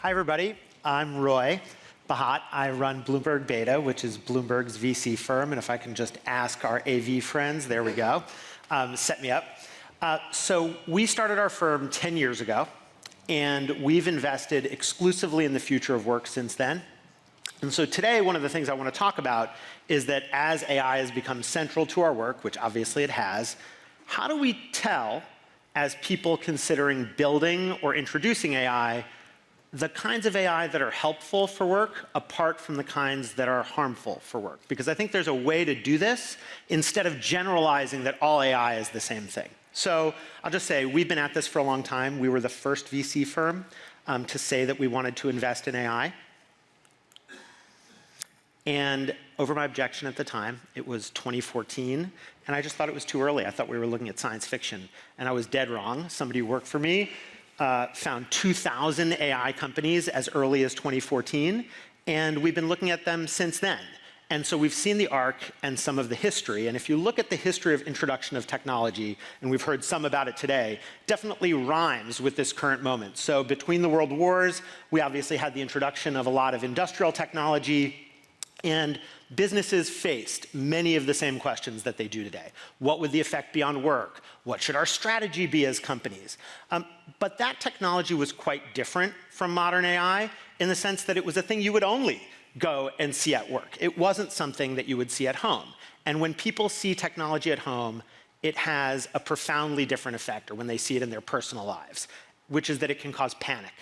Hi, everybody. I'm Roy Bahat. I run Bloomberg Beta, which is Bloomberg's VC firm. And if I can just ask our AV friends, there we go, set me up. So we started our firm 10 years ago, and we've invested exclusively in the future of work since then. And so today, one of the things I want to talk about is that as AI has become central to our work, which obviously it has, how do we tell, as people considering building or introducing AI, the kinds of AI that are helpful for work apart from the kinds that are harmful for work? Because I think there's a way to do this instead of generalizing that all AI is the same thing. So I'll just say we've been at this for a long time. We were the first VC firm to say that we wanted to invest in AI. And over my objection at the time, it was 2014, and I just thought it was too early. I thought we were looking at science fiction, and I was dead wrong. Somebody who worked for me found 2,000 AI companies as early as 2014, and we've been looking at them since then. And so we've seen the arc and some of the history. And if you look at the history of introduction of technology, and we've heard some about it today, definitely rhymes with this current moment. So between the world wars, we obviously had the introduction of a lot of industrial technology, and businesses faced many of the same questions that they do today. What would the effect be on work? What should our strategy be as companies? But that technology was quite different from modern AI in the sense that it was a thing you would only go and see at work. It wasn't something that you would see at home. And when people see technology at home, it has a profoundly different effect, or when they see it in their personal lives, which is that it can cause panic.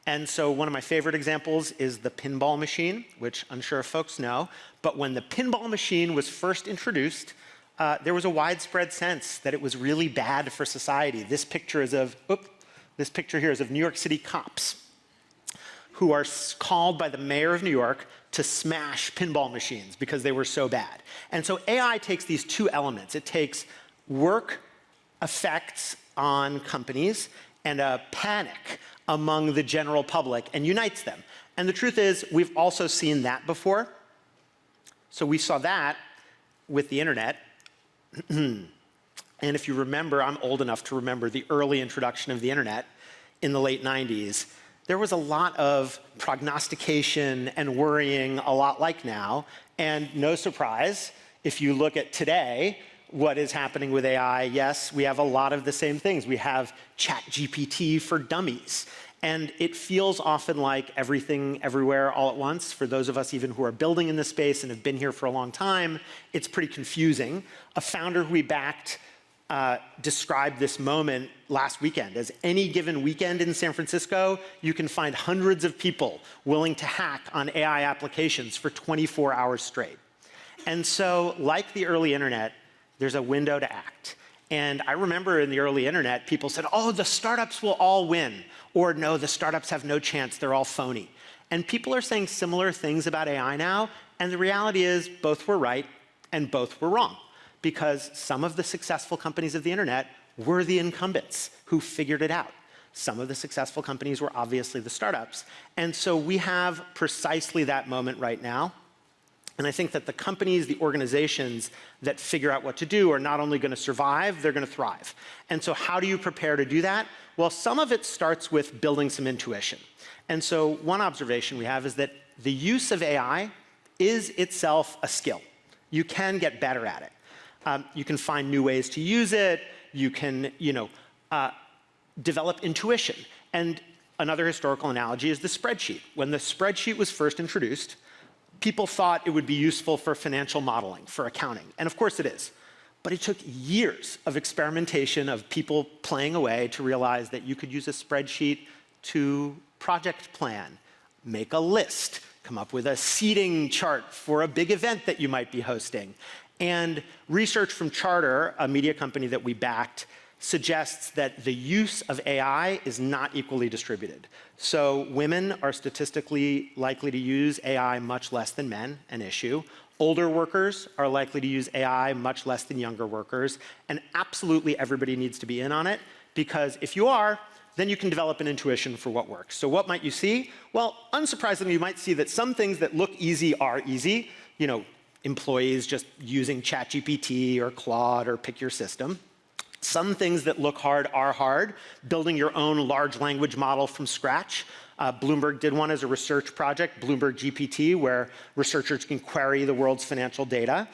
And so one of my favorite examples is the pinball machine, which I'm sure folks know. But when the pinball machine was first introduced, there was a widespread sense that it was really bad for society. This picture here is of New York City cops who are called by the mayor of New York to smash pinball machines because they were so bad. And so AI takes these two elements. It takes work effects on companies and a panic among the general public and unites them. And the truth is, we've also seen that before. So we saw that with the internet. And if you remember, I'm old enough to remember the early introduction of the internet in the late 90s. There was a lot of prognostication and worrying, a lot like now. And no surprise, if you look at today, what is happening with AI, yes, we have a lot of the same things. We have ChatGPT for dummies. And it feels often like everything, everywhere, all at once. For those of us even who are building in this space and have been here for a long time, it's pretty confusing. A founder who we backed described this moment last weekend as any given weekend in San Francisco, you can find hundreds of people willing to hack on AI applications for 24 hours straight. And so, like the early internet, there's a window to act. And I remember in the early internet, people said, oh, the startups will all win. Or no, the startups have no chance, they're all phony. And people are saying similar things about AI now, and the reality is both were right and both were wrong. Because some of the successful companies of the internet were the incumbents who figured it out. Some of the successful companies were obviously the startups. And so we have precisely that moment right now. And I think that the companies, the organizations that figure out what to do are not only going to survive, they're going to thrive. And so how do you prepare to do that? Well, some of it starts with building some intuition. And so one observation we have is that the use of AI is itself a skill. You can get better at it. You can find new ways to use it. You can, develop intuition. And another historical analogy is the spreadsheet. When the spreadsheet was first introduced, people thought it would be useful for financial modeling, for accounting. And of course it is. But it took years of experimentation, of people playing away to realize that you could use a spreadsheet to project plan, make a list, come up with a seating chart for a big event that you might be hosting. And research from Charter, a media company that we backed, suggests that the use of AI is not equally distributed. So women are statistically likely to use AI much less than men, an issue. Older workers are likely to use AI much less than younger workers. And absolutely everybody needs to be in on it, because if you are, then you can develop an intuition for what works. So what might you see? Well, unsurprisingly, you might see that some things that look easy are easy. Employees just using ChatGPT or Claude or pick your system. Some things that look hard are hard. Building your own large language model from scratch Bloomberg did one as a research project, Bloomberg GPT, where researchers can query the world's financial data.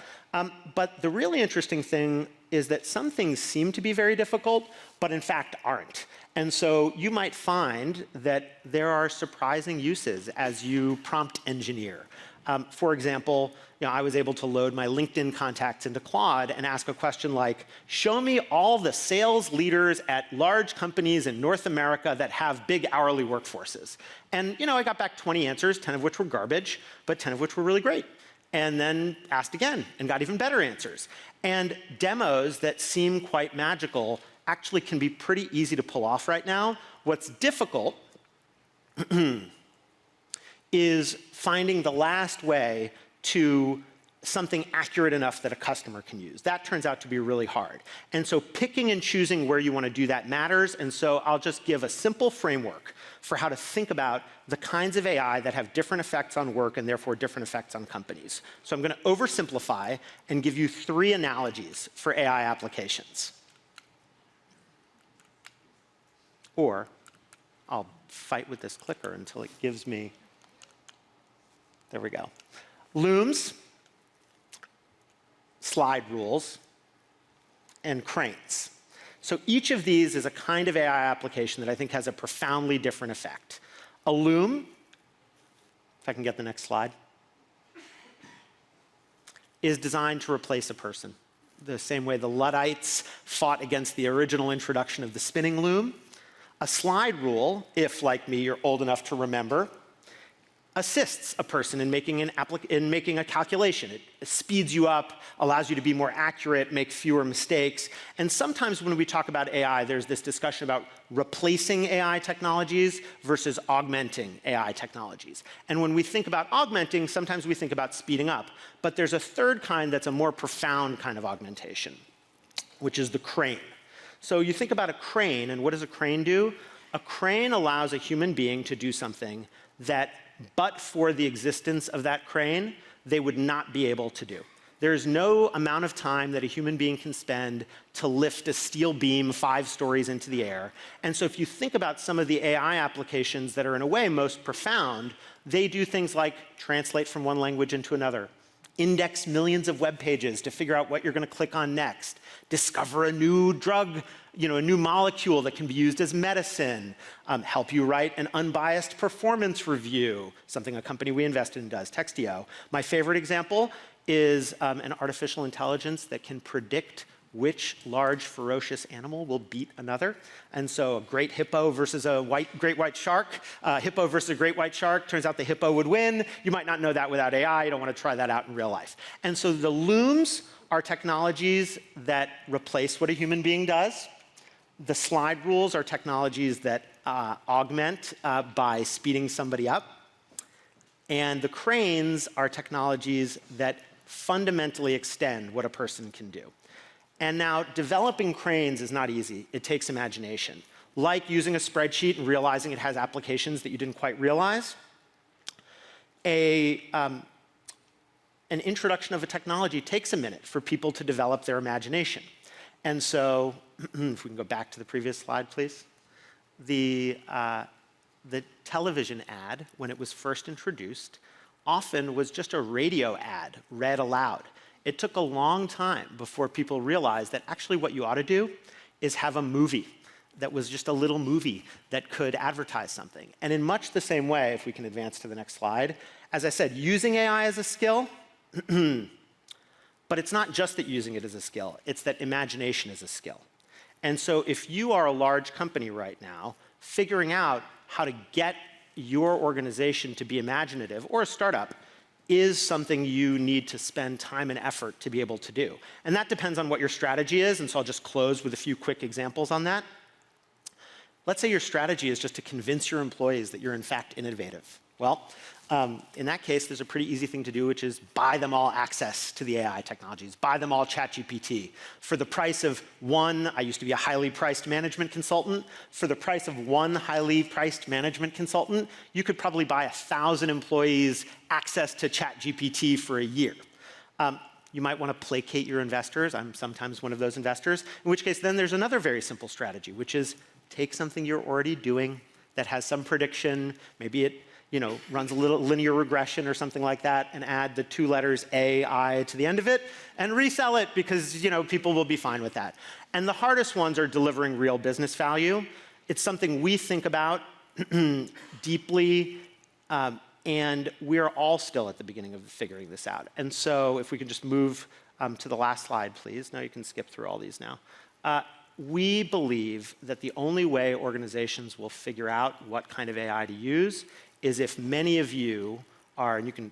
But the really interesting thing is that some things seem to be very difficult, but in fact aren't. And so you might find that there are surprising uses as you prompt engineer. For example, I was able to load my LinkedIn contacts into Claude and ask a question like, show me all the sales leaders at large companies in North America that have big hourly workforces. And I got back 20 answers, 10 of which were garbage, but 10 of which were really great. And then asked again and got even better answers. And demos that seem quite magical actually can be pretty easy to pull off right now. What's difficult is finding the last way to something accurate enough that a customer can use. That turns out to be really hard. And so picking and choosing where you want to do that matters. And so I'll just give a simple framework for how to think about the kinds of AI that have different effects on work and therefore different effects on companies. So I'm going to oversimplify and give you 3 analogies for AI applications. Or I'll fight with this clicker until it gives me, there we go. Looms, slide rules, and cranes. So each of these is a kind of AI application that I think has a profoundly different effect. A loom, if I can get the next slide, is designed to replace a person. The same way the Luddites fought against the original introduction of the spinning loom. A slide rule, if, like me, you're old enough to remember, assists a person in making a calculation. It speeds you up, allows you to be more accurate, make fewer mistakes. And sometimes when we talk about AI, there's this discussion about replacing AI technologies versus augmenting AI technologies. And when we think about augmenting, sometimes we think about speeding up. But there's a third kind that's a more profound kind of augmentation, which is the crane. So you think about a crane, and what does a crane do? A crane allows a human being to do something that, but for the existence of that crane, they would not be able to do. There is no amount of time that a human being can spend to lift a steel beam 5 stories into the air. And so if you think about some of the AI applications that are in a way most profound, they do things like translate from one language into another, index millions of web pages to figure out what you're going to click on next, discover a new drug, a new molecule that can be used as medicine, help you write an unbiased performance review, something a company we invested in does, Textio. My favorite example is an artificial intelligence that can predict which large ferocious animal will beat another. And so a great hippo versus a great white shark, hippo versus a great white shark, turns out the hippo would win. You might not know that without AI. You don't want to try that out in real life. And so the looms are technologies that replace what a human being does. The slide rules are technologies that augment by speeding somebody up. And the cranes are technologies that fundamentally extend what a person can do. And now, developing cranes is not easy. It takes imagination. Like using a spreadsheet and realizing it has applications that you didn't quite realize. An introduction of a technology takes a minute for people to develop their imagination. And so, if we can go back to the previous slide, please. The television ad, when it was first introduced, often was just a radio ad read aloud. It took a long time before people realized that actually what you ought to do is have a movie that was just a little movie that could advertise something. And in much the same way, if we can advance to the next slide, as I said, using AI as a skill, but it's not just that using it as a skill, it's that imagination is a skill. And so if you are a large company right now, figuring out how to get your organization to be imaginative, or a startup, is something you need to spend time and effort to be able to do. And that depends on what your strategy is, and so I'll just close with a few quick examples on that. Let's say your strategy is just to convince your employees that you're in fact innovative. Well, in that case, there's a pretty easy thing to do, which is buy them all access to the AI technologies. Buy them all ChatGPT. For the price of one, I used to be a highly priced management consultant. For the price of one highly priced management consultant, you could probably buy 1,000 employees access to ChatGPT for a year. You might want to placate your investors. I'm sometimes one of those investors. In which case, then there's another very simple strategy, which is take something you're already doing, that has some prediction. Maybe it runs a little linear regression or something like that, and add the 2 letters AI to the end of it, and resell it because people will be fine with that. And the hardest ones are delivering real business value. It's something we think about deeply, and we're all still at the beginning of figuring this out. And so if we can just move to the last slide, please. No, you can skip through all these now. We believe that the only way organizations will figure out what kind of AI to use is if many of you are, and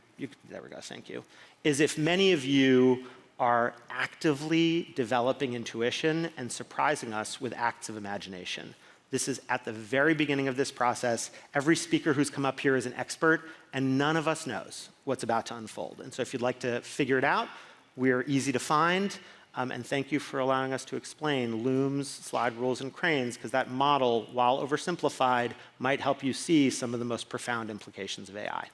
there we go, thank you, is if many of you are actively developing intuition and surprising us with acts of imagination. This is at the very beginning of this process. Every speaker who's come up here is an expert, and none of us knows what's about to unfold. And so if you'd like to figure it out, we're easy to find. And thank you for allowing us to explain looms, slide rules, and cranes, because that model, while oversimplified, might help you see some of the most profound implications of AI.